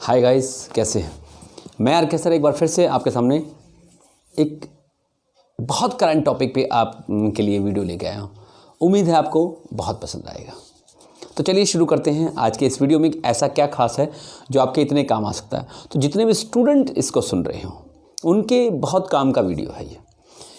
Hi guys, कैसे हैं। मैं आर के सर एक बार फिर से आपके सामने एक बहुत करंट टॉपिक पे आप के लिए वीडियो लेके आया हूँ। उम्मीद है आपको बहुत पसंद आएगा। तो चलिए शुरू करते हैं। आज के इस वीडियो में ऐसा क्या खास है जो आपके इतने काम आ सकता है। तो जितने भी स्टूडेंट इसको सुन रहे हों उनके बहुत काम का वीडियो है ये,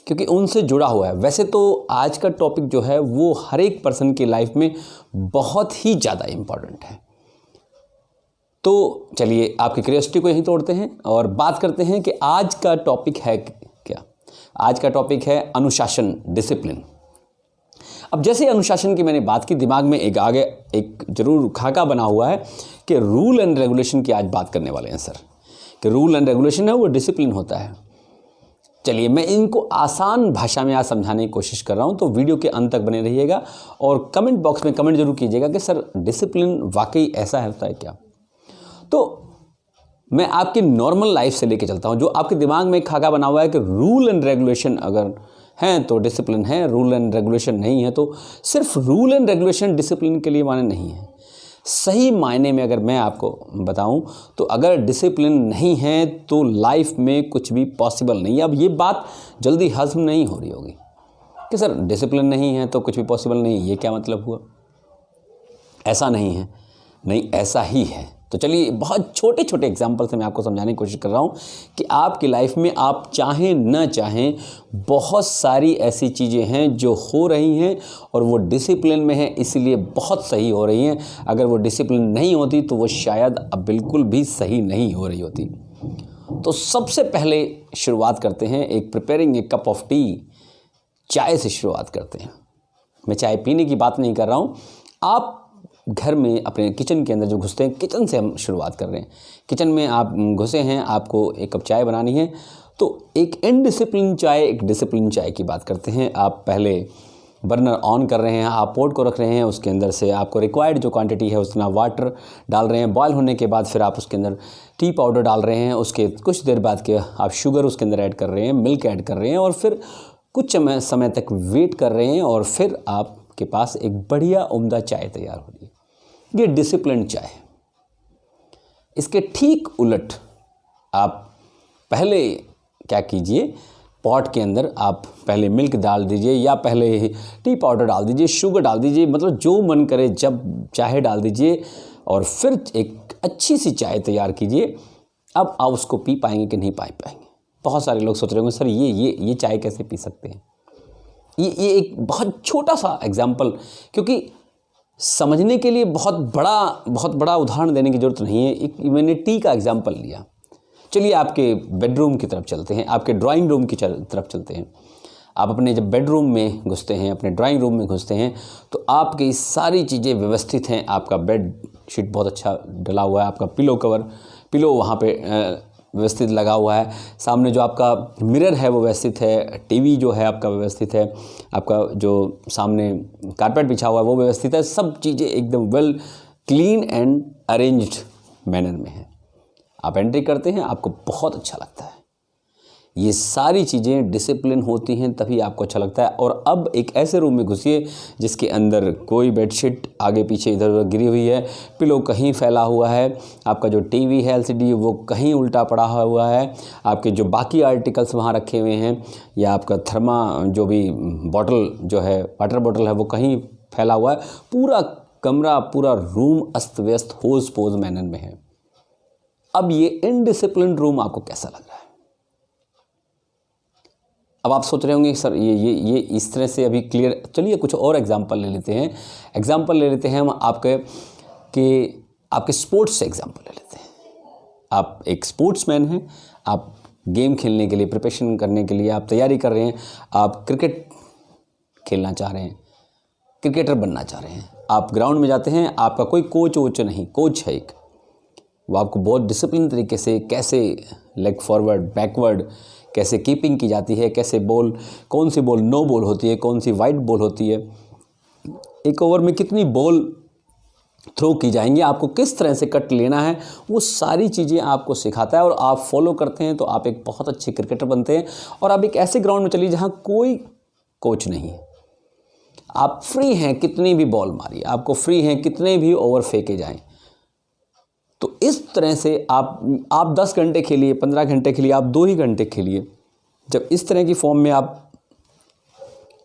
क्योंकि उनसे जुड़ा हुआ है। वैसे तो आज का टॉपिक जो है वो हर एक पर्सन की लाइफ में बहुत ही ज़्यादा इम्पॉर्टेंट है। तो चलिए आपकी क्यूरियोसिटी को यहीं तोड़ते हैं और बात करते हैं कि आज का टॉपिक है क्या। आज का टॉपिक है अनुशासन, डिसिप्लिन। अब जैसे अनुशासन की मैंने बात की, दिमाग में एक जरूर खाका बना हुआ है कि रूल एंड रेगुलेशन की आज बात करने वाले हैं सर, कि रूल एंड रेगुलेशन है वो डिसिप्लिन होता है। चलिए मैं इनको आसान भाषा में आज समझाने की कोशिश कर रहा हूं, तो वीडियो के अंत तक बने रहिएगा और कमेंट बॉक्स में कमेंट जरूर कीजिएगा कि सर डिसिप्लिन वाकई ऐसा होता है क्या। तो मैं आपकी नॉर्मल लाइफ से लेके चलता हूं। जो आपके दिमाग में खाका बना हुआ है कि रूल एंड रेगुलेशन अगर हैं तो डिसिप्लिन है, रूल एंड रेगुलेशन नहीं है तो सिर्फ रूल एंड रेगुलेशन डिसिप्लिन के लिए माने नहीं है। सही मायने में अगर मैं आपको बताऊं तो अगर डिसिप्लिन नहीं है तो लाइफ में कुछ भी पॉसिबल नहीं है। अब ये बात जल्दी हज़म नहीं हो रही होगी कि सर डिसिप्लिन नहीं है तो कुछ भी पॉसिबल नहीं है, ये क्या मतलब हुआ। ऐसा नहीं है, नहीं ऐसा ही है। तो चलिए बहुत छोटे छोटे एग्जाम्पल से मैं आपको समझाने की कोशिश कर रहा हूँ कि आपकी लाइफ में आप चाहें न चाहें बहुत सारी ऐसी चीज़ें हैं जो हो रही हैं और वो डिसिप्लिन में हैं, इसीलिए बहुत सही हो रही हैं। अगर वो डिसिप्लिन नहीं होती तो वो शायद अब बिल्कुल भी सही नहीं हो रही होती। तो सबसे पहले शुरुआत करते हैं एक preparing A cup of T, चाय से शुरुआत करते हैं। मैं चाय पीने की बात नहीं कर रहा हूँ। आप घर में अपने किचन के अंदर जो घुसते हैं, किचन से हम शुरुआत कर रहे हैं। किचन में आप घुसे हैं, आपको एक कप चाय बनानी है, तो एक इनडिसिप्लिन चाय, एक डिसिप्लिन चाय की बात करते हैं। आप पहले बर्नर ऑन कर रहे हैं, आप पोट को रख रहे हैं, उसके अंदर से आपको रिक्वायर्ड जो क्वांटिटी है उतना वाटर डाल रहे हैं। बॉयल होने के बाद फिर आप उसके अंदर टी पाउडर डाल रहे हैं। उसके कुछ देर बाद के आप शुगर उसके अंदर ऐड कर रहे हैं, मिल्क ऐड कर रहे हैं और फिर कुछ समय तक वेट कर रहे हैं और फिर आपके पास एक बढ़िया उम्दा चाय तैयार हो रही है। ये डिसिप्लिन चाय। इसके ठीक उलट आप पहले क्या कीजिए, पॉट के अंदर आप पहले मिल्क डाल दीजिए या पहले टी पाउडर डाल दीजिए, शुगर डाल दीजिए, मतलब जो मन करे जब चाहे डाल दीजिए और फिर एक अच्छी सी चाय तैयार कीजिए। अब आप उसको पी पाएंगे कि नहीं पाएंगे। बहुत सारे लोग सोच रहे होंगे सर ये चाय कैसे पी सकते हैं। ये एक बहुत छोटा सा एग्जाम्पल, क्योंकि समझने के लिए बहुत बड़ा उदाहरण देने की ज़रूरत नहीं है। एक मैंने टी का एग्जाम्पल लिया। चलिए आपके बेडरूम की तरफ चलते हैं, आपके ड्राइंग रूम की तरफ चलते हैं। आप अपने जब बेडरूम में घुसते हैं, अपने ड्राइंग रूम में घुसते हैं तो आपकी सारी चीज़ें व्यवस्थित हैं। आपका बेड शीट बहुत अच्छा डला हुआ है, आपका पिलो वहाँ पे व्यवस्थित लगा हुआ है, सामने जो आपका मिरर है वो व्यवस्थित है, टीवी जो है आपका व्यवस्थित है, आपका जो सामने कारपेट बिछा हुआ है वो व्यवस्थित है। सब चीज़ें एकदम well clean and arranged manner में है। आप एंट्री करते हैं, आपको बहुत अच्छा लगता है। ये सारी चीज़ें डिसिप्लिन होती हैं तभी आपको अच्छा लगता है। और अब एक ऐसे रूम में घुसिए जिसके अंदर कोई बेडशीट आगे पीछे इधर उधर गिरी हुई है, पिलो कहीं फैला हुआ है, आपका जो टीवी है एलसीडी वो कहीं उल्टा पड़ा हुआ है, आपके जो बाकी आर्टिकल्स वहाँ रखे हुए हैं या आपका थर्मा जो भी बॉटल जो है वाटर बॉटल है वो कहीं फैला हुआ है। पूरा कमरा, पूरा रूम अस्त व्यस्त होज पोज मैनर में है। अब ये इनडिसिप्लिन रूम आपको कैसा लग रहा है। अब आप सोच रहे होंगे सर ये इस तरह से अभी क्लियर। चलिए कुछ और एग्जांपल ले लेते हैं। हम आपके स्पोर्ट्स से एग्जांपल ले लेते हैं। आप एक स्पोर्ट्समैन हैं, आप गेम खेलने के लिए प्रिपरेशन करने के लिए आप तैयारी कर रहे हैं, आप क्रिकेट खेलना चाह रहे हैं, क्रिकेटर बनना चाह रहे हैं। आप ग्राउंड में जाते हैं, आपका कोई कोच नहीं, कोच है एक, वो आपको बहुत डिसिप्लिन तरीके से कैसे लेग फॉरवर्ड बैकवर्ड कैसे कीपिंग की जाती है, कैसे बॉल, कौन सी बॉल नो बॉल होती है, कौन सी वाइड बॉल होती है, एक ओवर में कितनी बॉल थ्रो की जाएंगी, आपको किस तरह से कट लेना है, वो सारी चीज़ें आपको सिखाता है और आप फॉलो करते हैं तो आप एक बहुत अच्छे क्रिकेटर बनते हैं। और आप एक ऐसे ग्राउंड में चलिए जहाँ कोई कोच नहीं है, आप फ्री हैं, कितनी भी बॉल मारिए, आपको फ्री हैं, कितने भी ओवर फेंके जाएं। तो इस तरह से आप 10 घंटे खेलिए, 15 घंटे खेलिए, आप 2 ही घंटे खेलिए। जब इस तरह की फॉर्म में आप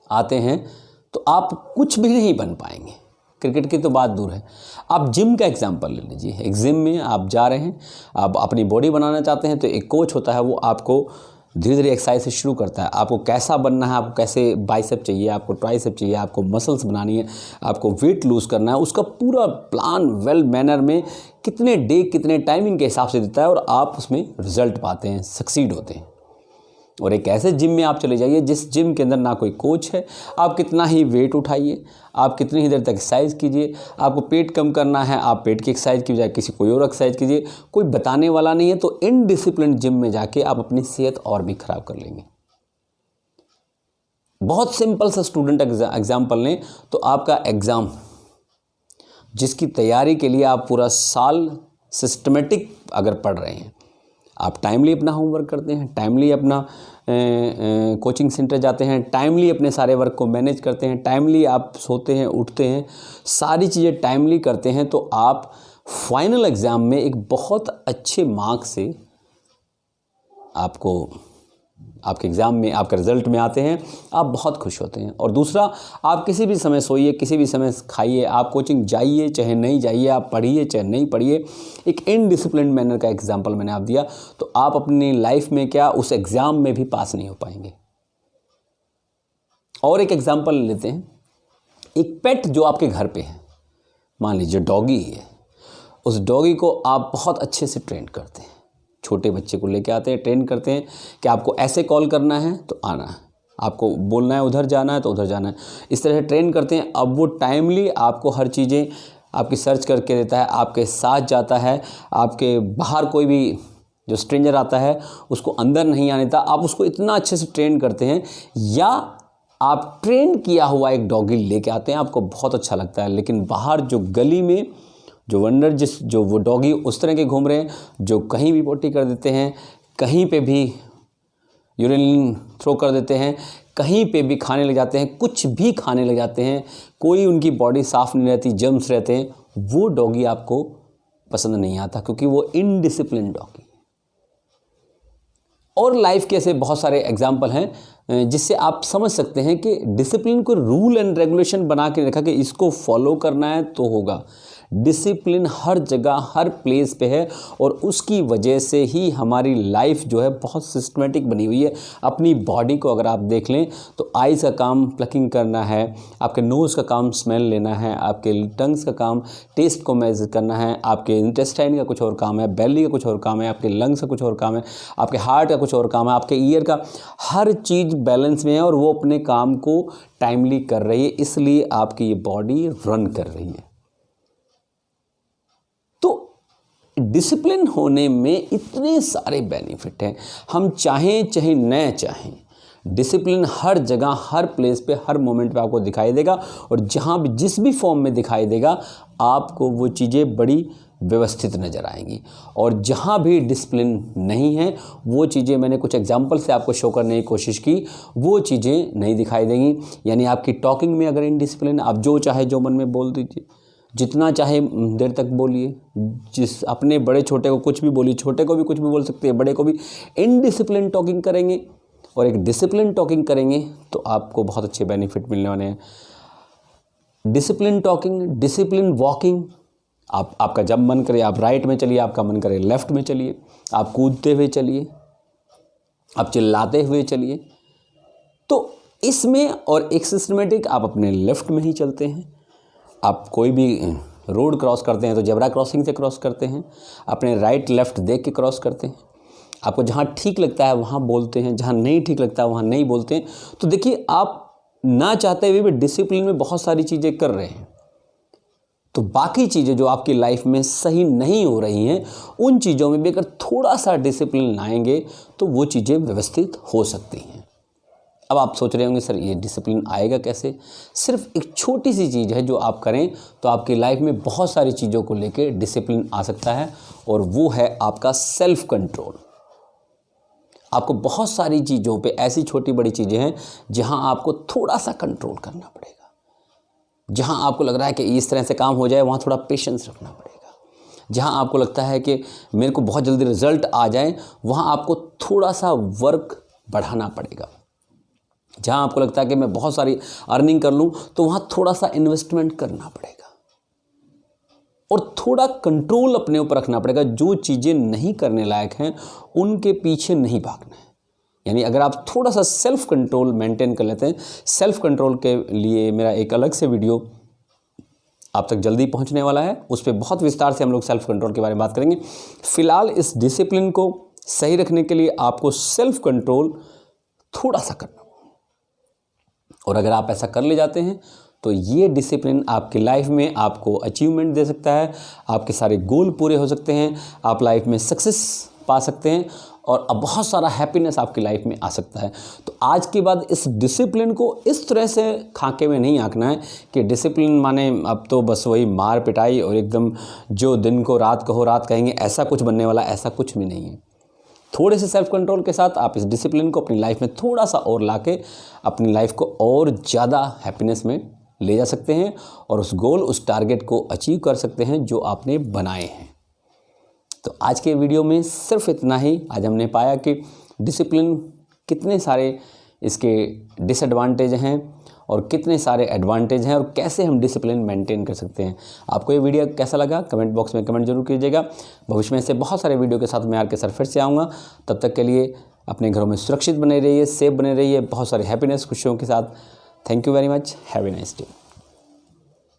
आते हैं तो आप कुछ भी नहीं बन पाएंगे। क्रिकेट की तो बात दूर है, आप जिम का एग्जांपल ले लीजिए। एक जिम में आप जा रहे हैं, आप अपनी बॉडी बनाना चाहते हैं, तो एक कोच होता है, वो आपको धीरे धीरे एक्सरसाइज से शुरू करता है। आपको कैसा बनना है, आपको कैसे बाइसेप चाहिए, आपको ट्राइसेप चाहिए, आपको मसल्स बनानी है, आपको वेट लूज़ करना है, उसका पूरा प्लान वेल मैनर में कितने डे कितने टाइमिंग के हिसाब से देता है, और आप उसमें रिजल्ट पाते हैं, सक्सीड होते हैं। और एक ऐसे जिम में आप चले जाइए जिस जिम के अंदर ना कोई कोच है, आप कितना ही वेट उठाइए, आप कितनी ही देर तक एक्सरसाइज कीजिए, आपको पेट कम करना है, आप पेट की एक्सरसाइज की बजाय किसी कोई और एक्सरसाइज कीजिए, कोई बताने वाला नहीं है। तो इनडिसिप्लिन जिम में जाके आप अपनी सेहत और भी खराब कर लेंगे। बहुत सिंपल सा स्टूडेंट एग्जाम्पल लें तो आपका एग्ज़ाम, जिसकी तैयारी के लिए आप पूरा साल सिस्टमेटिक अगर पढ़ रहे हैं, आप टाइमली अपना होमवर्क करते हैं, टाइमली अपना कोचिंग सेंटर जाते हैं, टाइमली अपने सारे वर्क को मैनेज करते हैं, टाइमली आप सोते हैं, उठते हैं, सारी चीज़ें टाइमली करते हैं, तो आप फाइनल एग्ज़ाम में एक बहुत अच्छे मार्क्स से आपके एग्ज़ाम में, आपके रिज़ल्ट में आते हैं, आप बहुत खुश होते हैं। और दूसरा, आप किसी भी समय सोइए, किसी भी समय खाइए, आप कोचिंग जाइए चाहे नहीं जाइए, आप पढ़िए चाहे नहीं पढ़िए, एक इनडिसिप्लिन मैनर का एग्जांपल मैंने आप दिया, तो आप अपनी लाइफ में क्या उस एग्ज़ाम में भी पास नहीं हो पाएंगे। और एक एग्जांपल लेते हैं, एक पेट जो आपके घर पे है, मान लीजिए डॉगी है, उस डॉगी को आप बहुत अच्छे से ट्रेन करते हैं। छोटे बच्चे को लेके आते हैं, ट्रेन करते हैं कि आपको ऐसे कॉल करना है तो आना है, आपको बोलना है उधर जाना है तो उधर जाना है, इस तरह से ट्रेन करते हैं। अब वो टाइमली आपको हर चीज़ें आपकी सर्च करके देता है, आपके साथ जाता है, आपके बाहर कोई भी जो स्ट्रेंजर आता है उसको अंदर नहीं आने देता। आप उसको इतना अच्छे से ट्रेन करते हैं, या आप ट्रेन किया हुआ एक डॉगी लेके आते हैं, आपको बहुत अच्छा लगता है, लेकिन बाहर जो गली में जो वो डॉगी उस तरह के घूम रहे हैं, जो कहीं भी पोटी कर देते हैं, कहीं पे भी यूरिन थ्रो कर देते हैं, कहीं पे भी खाने लग जाते हैं, कुछ भी खाने लग जाते हैं, कोई उनकी बॉडी साफ़ नहीं रहती, जर्म्स रहते हैं, वो डॉगी आपको पसंद नहीं आता, क्योंकि वो इनडिसिप्लिन डॉगी। और लाइफ के ऐसे बहुत सारे एग्जाम्पल हैं जिससे आप समझ सकते हैं कि डिसिप्लिन को रूल एंड रेगुलेशन बना के रखा कि इसको फॉलो करना है तो होगा। डिसिप्लिन हर जगह हर प्लेस पे है, और उसकी वजह से ही हमारी लाइफ जो है बहुत सिस्टमेटिक बनी हुई है। अपनी बॉडी को अगर आप देख लें तो आइज़ का काम प्लकिंग करना है, आपके नोज़ का काम स्मेल लेना है, आपके टंग्स का काम टेस्ट को मेजर करना है, आपके इंटेस्टाइन का कुछ और काम है, बेली का कुछ और काम है, आपके लंग्स का कुछ और काम है, आपके हार्ट का कुछ और काम है, आपके ईयर का, हर चीज़ बैलेंस में है और वो अपने काम को टाइमली कर रही है, इसलिए आपकी ये बॉडी रन कर रही है। डिसिप्लिन होने में इतने सारे बेनिफिट हैं, हम चाहें चाहे न चाहें, डिसिप्लिन हर जगह हर प्लेस पे हर मोमेंट पे आपको दिखाई देगा, और जहाँ भी जिस भी फॉर्म में दिखाई देगा आपको वो चीज़ें बड़ी व्यवस्थित नज़र आएंगी। और जहाँ भी डिसिप्लिन नहीं है वो चीज़ें, मैंने कुछ एग्जांपल से आपको शो करने की कोशिश की, वो चीज़ें नहीं दिखाई देंगी। यानी आपकी टॉकिंग में अगर इनडिसिप्लिन, आप जो चाहे जो मन में बोल दीजिए, जितना चाहे देर तक बोलिए, जिस अपने बड़े छोटे को कुछ भी बोलिए, छोटे को भी कुछ भी बोल सकते हैं, बड़े को भी। इनडिसिप्लिन टॉकिंग करेंगे और एक डिसिप्लिन टॉकिंग करेंगे तो आपको बहुत अच्छे बेनिफिट मिलने वाले हैं। डिसिप्लिन टॉकिंग, डिसिप्लिन वॉकिंग, आपका जब मन करे आप राइट में चलिए, आपका मन करे लेफ़्ट में चलिए, आप कूदते हुए चलिए, आप चिल्लाते हुए चलिए। तो इसमें और एक सिस्टमेटिक, आप अपने लेफ़्ट में ही चलते हैं, आप कोई भी रोड क्रॉस करते हैं तो जेब्रा क्रॉसिंग से क्रॉस करते हैं, अपने राइट लेफ़्ट देख के क्रॉस करते हैं, आपको जहाँ ठीक लगता है वहाँ बोलते हैं, जहाँ नहीं ठीक लगता है वहाँ नहीं बोलते हैं। तो देखिए, आप ना चाहते हुए भी डिसिप्लिन में बहुत सारी चीज़ें कर रहे हैं, तो बाकी चीज़ें जो आपकी लाइफ में सही नहीं हो रही हैं, उन चीज़ों में भी अगर थोड़ा सा डिसिप्लिन लाएंगे तो वो चीज़ें व्यवस्थित हो सकती हैं। अब आप सोच रहे होंगे सर ये डिसिप्लिन आएगा कैसे? सिर्फ एक छोटी सी चीज़ है जो आप करें तो आपकी लाइफ में बहुत सारी चीज़ों को लेके डिसिप्लिन आ सकता है, और वो है आपका सेल्फ कंट्रोल। आपको बहुत सारी चीज़ों पे ऐसी छोटी बड़ी चीज़ें हैं जहां आपको थोड़ा सा कंट्रोल करना पड़ेगा। जहां आपको लग रहा है कि इस तरह से काम हो जाए, वहां थोड़ा पेशेंस रखना पड़ेगा। जहां आपको लगता है कि मेरे को बहुत जल्दी रिजल्ट आ जाए, वहां आपको थोड़ा सा वर्क बढ़ाना पड़ेगा। जहां आपको लगता है कि मैं बहुत सारी अर्निंग कर लूं, तो वहां थोड़ा सा इन्वेस्टमेंट करना पड़ेगा और थोड़ा कंट्रोल अपने ऊपर रखना पड़ेगा। जो चीज़ें नहीं करने लायक हैं उनके पीछे नहीं भागना है। यानी अगर आप थोड़ा सा सेल्फ कंट्रोल मेंटेन कर लेते हैं, सेल्फ कंट्रोल के लिए मेरा एक अलग से वीडियो आप तक जल्दी पहुंचने वाला है, उस पर बहुत विस्तार से हम लोग सेल्फ कंट्रोल के बारे में बात करेंगे। फिलहाल इस डिसिप्लिन को सही रखने के लिए आपको सेल्फ कंट्रोल थोड़ा सा करना, और अगर आप ऐसा कर ले जाते हैं तो ये डिसिप्लिन आपकी लाइफ में आपको अचीवमेंट दे सकता है, आपके सारे गोल पूरे हो सकते हैं, आप लाइफ में सक्सेस पा सकते हैं और अब बहुत सारा हैप्पीनेस आपकी लाइफ में आ सकता है। तो आज के बाद इस डिसिप्लिन को इस तरह से खाके में नहीं आंकना है कि डिसिप्लिन माने अब तो बस वही मार पिटाई और एकदम जो दिन को रात कहो रात कहेंगे, ऐसा कुछ बनने वाला ऐसा कुछ भी नहीं है। थोड़े से सेल्फ कंट्रोल के साथ आप इस डिसिप्लिन को अपनी लाइफ में थोड़ा सा और लाके अपनी लाइफ को और ज़्यादा हैप्पीनेस में ले जा सकते हैं और उस गोल, उस टारगेट को अचीव कर सकते हैं जो आपने बनाए हैं। तो आज के वीडियो में सिर्फ इतना ही। आज हमने पाया कि डिसिप्लिन कितने सारे इसके डिसएडवांटेज हैं और कितने सारे एडवांटेज हैं और कैसे हम डिसिप्लिन मेंटेन कर सकते हैं। आपको ये वीडियो कैसा लगा कमेंट बॉक्स में कमेंट जरूर कीजिएगा। भविष्य में से बहुत सारे वीडियो के साथ मैं आर के सर फिर से आऊँगा। तब तक के लिए अपने घरों में सुरक्षित बने रहिए, सेफ बने रहिए, बहुत सारे हैप्पीनेस खुशियों के साथ। Thank you very much. Have a nice day.